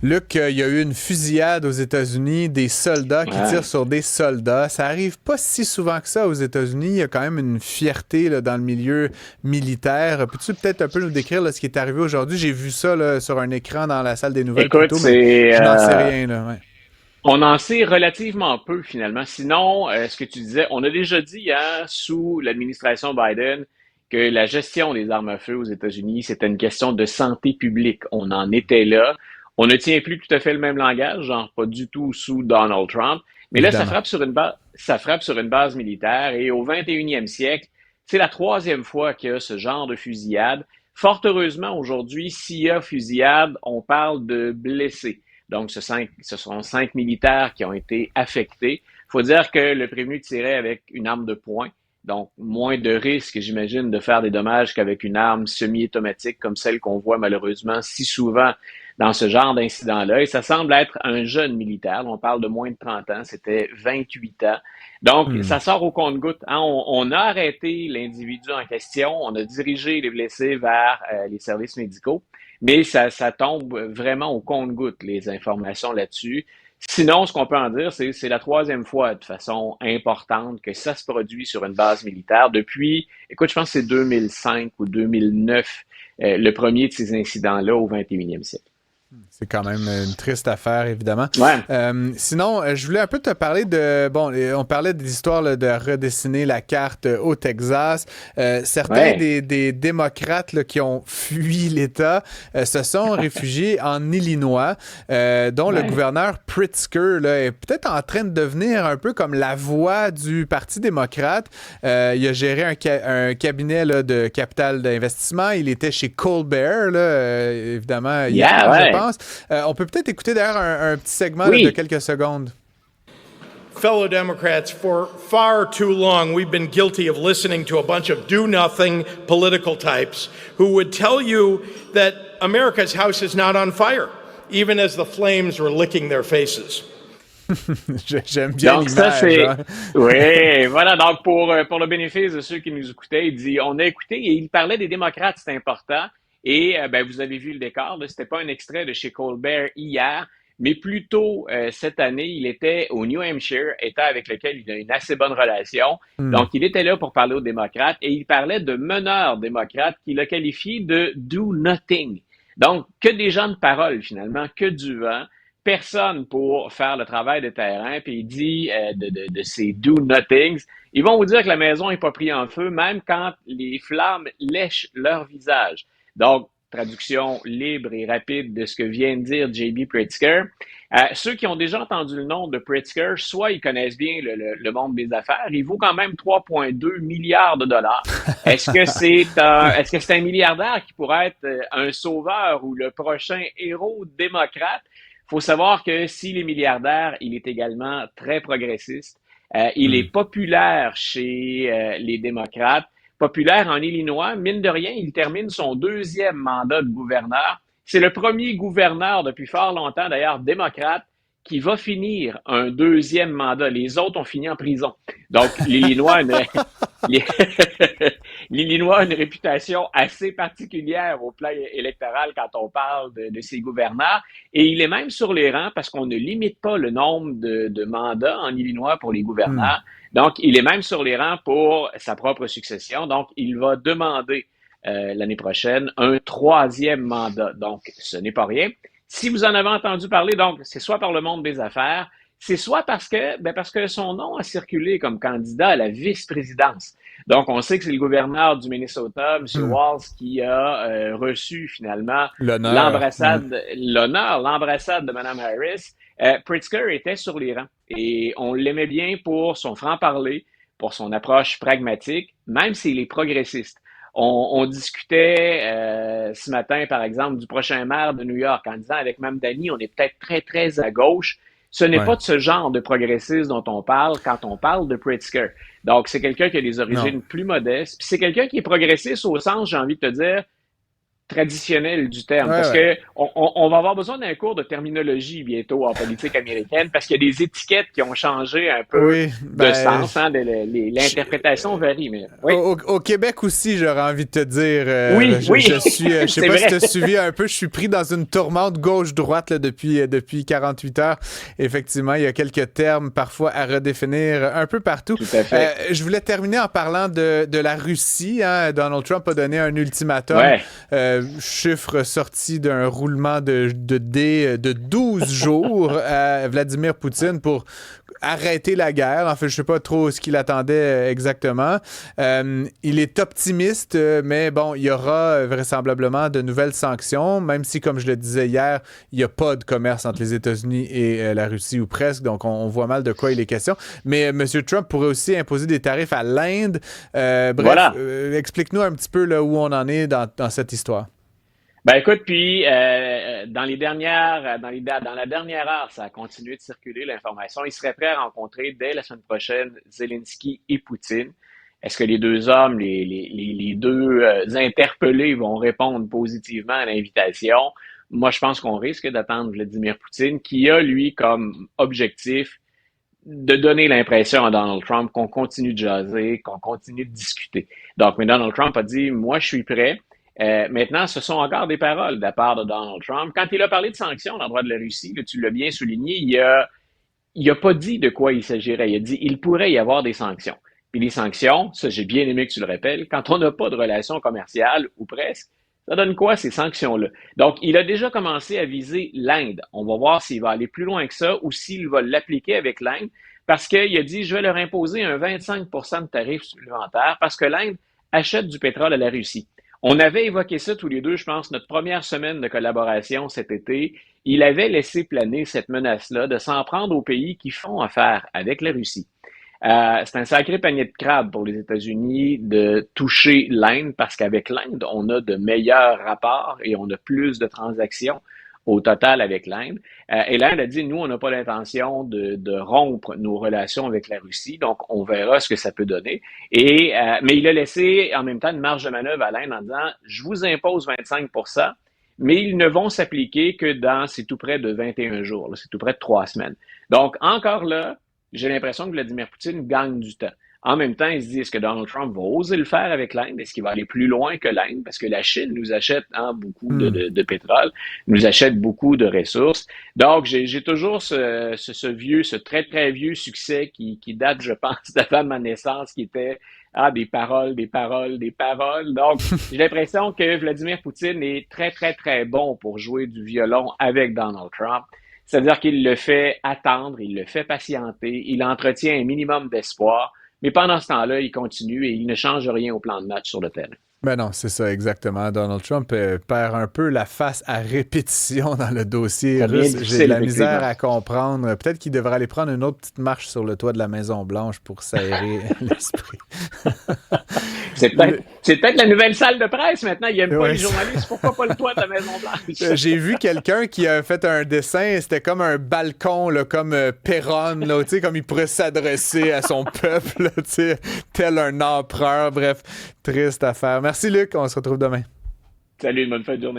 Luc, il y a eu une fusillade aux États-Unis, des soldats qui tirent Ouais. sur des soldats. Ça arrive pas si souvent que ça aux États-Unis. Il y a quand même une fierté là, dans le milieu militaire. Peux-tu peut-être un peu nous décrire là, ce qui est arrivé aujourd'hui? J'ai vu ça là, sur un écran dans la salle des nouvelles plus Écoute, tôt, mais je n'en sais rien. Là, ouais. on en sait relativement peu finalement. Sinon, ce que tu disais, on a déjà dit hein, sous l'administration Biden que la gestion des armes à feu aux États-Unis, c'était une question de santé publique. On en était là. On ne tient plus tout à fait le même langage, genre pas du tout sous Donald Trump. Mais là, Évidemment. ça frappe sur une base militaire. Et au 21e siècle, c'est la troisième fois qu'il y a ce genre de fusillade. Fort heureusement, aujourd'hui, s'il y a fusillade, on parle de blessés. Donc, ce sont 5 militaires qui ont été affectés. Il faut dire que le prévenu tirait avec une arme de poing, donc moins de risque, j'imagine, de faire des dommages qu'avec une arme semi-automatique comme celle qu'on voit malheureusement si souvent dans ce genre d'incident-là. Et ça semble être un jeune militaire. On parle de moins de 30 ans. C'était 28 ans. Donc, Hmm. ça sort au compte-gouttes. Hein. On a arrêté l'individu en question. On a dirigé les blessés vers les services médicaux. Mais ça tombe vraiment au compte-gouttes, les informations là-dessus. Sinon, ce qu'on peut en dire, c'est la troisième fois de façon importante que ça se produit sur une base militaire depuis, écoute, je pense que c'est 2005 ou 2009, le premier de ces incidents-là au 21e siècle. C'est quand même une triste affaire, évidemment. Ouais, Sinon, je voulais un peu te parler de... Bon, on parlait de l'histoire là, de redessiner la carte au Texas. Certains ouais, des démocrates là, qui ont fui l'État se sont réfugiés en Illinois, dont le ouais. gouverneur Pritzker là, est peut-être en train de devenir un peu comme la voix du Parti démocrate. Il a géré un cabinet là, de capital d'investissement. Il était chez Colbert, là, évidemment, Yeah, hier, je ouais. pense. On peut peut-être écouter d'ailleurs un petit segment là, de Oui. quelques secondes. Fellow Democrats, for far too long, we've been guilty of listening to a bunch of do nothing political types who would tell you that America's house is not on fire, even as the flames were licking their faces. J'aime bien Donc ça, l'image. c'est... Hein? Oui, voilà. Donc pour le bénéfice de ceux qui nous écoutaient, il dit, on a écouté et il parlait des démocrates, c'est important. Et ben, vous avez vu le décor, là, c'était pas un extrait de chez Colbert hier, mais plutôt cette année, il était au New Hampshire, État avec lequel il a une assez bonne relation. Hmm. Donc, il était là pour parler aux démocrates et il parlait de meneurs démocrates qu'il a qualifié de do nothing. Donc, que des gens de parole finalement, que du vent, personne pour faire le travail de terrain, puis il dit de ces do nothings. Ils vont vous dire que la maison n'est pas prise en feu, même quand les flammes lèchent leur visage. Donc, traduction libre et rapide de ce que vient de dire J.B. Pritzker. Ceux qui ont déjà entendu le nom de Pritzker, soit ils connaissent bien le monde des affaires, il vaut quand même 3,2 milliards de dollars. Est-ce que c'est un milliardaire qui pourrait être un sauveur ou le prochain héros démocrate? Il faut savoir que s'il est milliardaire, il est également très progressiste. Il est Hmm. populaire chez les démocrates, populaire en Illinois. Mine de rien, il termine son deuxième mandat de gouverneur. C'est le premier gouverneur depuis fort longtemps, d'ailleurs, démocrate, qui va finir un deuxième mandat. Les autres ont fini en prison. Donc, l'Illinois a une réputation assez particulière au plan électoral quand on parle de ses gouverneurs. Et il est même sur les rangs parce qu'on ne limite pas le nombre de mandats en Illinois pour les Hmm. gouverneurs. Donc, il est même sur les rangs pour sa propre succession. Donc, il va demander l'année prochaine un troisième mandat. Donc, ce n'est pas rien. Si vous en avez entendu parler, donc, c'est soit par le monde des affaires, c'est soit parce que son nom a circulé comme candidat à la vice-présidence. Donc, on sait que c'est le gouverneur du Minnesota, M. Hmm. Walz, qui a reçu finalement L'honneur. Ouais. l'embrassade de Mme Harris. Pritzker était sur les rangs et on l'aimait bien pour son franc-parler, pour son approche pragmatique, même s'il est progressiste. On discutait ce matin, par exemple, du prochain maire de New York en disant avec Mme Dany, on est peut-être très, très à gauche. Ce n'est Ouais. pas de ce genre de progressisme dont on parle quand on parle de Pritzker. Donc, c'est quelqu'un qui a des Non. origines plus modestes. Puis c'est quelqu'un qui est progressiste au sens, j'ai envie de te dire, traditionnel du terme. Ouais, Parce ouais. que on va avoir besoin d'un cours de terminologie bientôt en politique américaine parce qu'il y a des étiquettes qui ont changé un peu Oui, de ben, sens. Hein, l'interprétation varie. Mais oui, au Québec aussi, j'aurais envie de te dire, oui, oui, je suis, je sais c'est pas si vrai. tu as suivi un peu, je suis pris dans une tourmente gauche-droite là, depuis 48 heures. Effectivement, il y a quelques termes parfois à redéfinir un peu partout. Tout à fait. Je voulais terminer en parlant de la Russie. Hein. Donald Trump a donné un ultimatum, Ouais. chiffre sorti d'un roulement de dés de 12 jours à Vladimir Poutine pour arrêter la guerre. En fait, je sais pas trop ce qu'il attendait exactement. Il est optimiste, mais bon, il y aura vraisemblablement de nouvelles sanctions, même si, comme je le disais hier, il n'y a pas de commerce entre les États-Unis et la Russie, ou presque, donc on voit mal de quoi il est question. Mais M. Trump pourrait aussi imposer des tarifs à l'Inde. Bref, Voilà. explique-nous un petit peu là, où on en est dans cette histoire. Ben écoute, puis dans la dernière heure, ça a continué de circuler l'information. Il serait prêt à rencontrer dès la semaine prochaine Zelensky et Poutine. Est-ce que les deux hommes, les deux interpellés vont répondre positivement à l'invitation? Moi, je pense qu'on risque d'attendre Vladimir Poutine, qui a, lui, comme objectif de donner l'impression à Donald Trump qu'on continue de jaser, qu'on continue de discuter. Donc, mais Donald Trump a dit, moi, je suis prêt. Maintenant, ce sont encore des paroles de la part de Donald Trump. Quand il a parlé de sanctions à l'endroit de la Russie, là, tu l'as bien souligné, il a pas dit de quoi il s'agirait. Il a dit il pourrait y avoir des sanctions. Puis les sanctions, ça j'ai bien aimé que tu le rappelles, quand on n'a pas de relation commerciale, ou presque, ça donne quoi ces sanctions-là? Donc, il a déjà commencé à viser l'Inde. On va voir s'il va aller plus loin que ça ou s'il va l'appliquer avec l'Inde, parce qu'il a dit je vais leur imposer un 25 de tarif supplémentaire parce que l'Inde achète du pétrole à la Russie. On avait évoqué ça tous les deux, je pense, notre première semaine de collaboration cet été. Il avait laissé planer cette menace-là de s'en prendre aux pays qui font affaire avec la Russie. C'est un sacré panier de crabes pour les États-Unis de toucher l'Inde parce qu'avec l'Inde, on a de meilleurs rapports et on a plus de transactions au total avec l'Inde. Et l'Inde a dit, nous, on n'a pas l'intention de rompre nos relations avec la Russie, donc on verra ce que ça peut donner. Mais il a laissé en même temps une marge de manœuvre à l'Inde en disant, je vous impose 25 mais ils ne vont s'appliquer que c'est tout près de 21 jours, là, c'est tout près de 3 semaines. Donc, encore là, j'ai l'impression que Vladimir Poutine gagne du temps. En même temps, il se dit, est-ce que Donald Trump va oser le faire avec l'Inde? Est-ce qu'il va aller plus loin que l'Inde? Parce que la Chine nous achète beaucoup Hmm. de pétrole, nous achète beaucoup de ressources. Donc, j'ai toujours ce très, très vieux succès qui date, je pense, d'avant ma naissance, qui était des paroles, des paroles, des paroles. Donc, j'ai l'impression que Vladimir Poutine est très, très, très bon pour jouer du violon avec Donald Trump. C'est-à-dire qu'il le fait attendre, il le fait patienter, il entretient un minimum d'espoir, mais pendant ce temps-là, il continue et il ne change rien au plan de match sur le terrain. Ben non, c'est ça exactement. Donald Trump perd un peu la face à répétition dans le dossier Ça devient russe. J'ai de difficile, la misère effectivement. à comprendre. Peut-être qu'il devrait aller prendre une autre petite marche sur le toit de la Maison-Blanche pour s'aérer l'esprit. Le- C'est peut-être la nouvelle salle de presse maintenant. Il n'aime pas ouais, les journalistes. Pourquoi pas le toit de la Maison-Blanche? J'ai vu quelqu'un qui a fait un dessin, c'était comme un balcon, là, comme Péronne, là, tu sais, comme il pourrait s'adresser à son peuple, là, tu sais, tel un empereur. Bref, triste affaire. Merci Luc, on se retrouve demain. Salut, bonne fin de journée.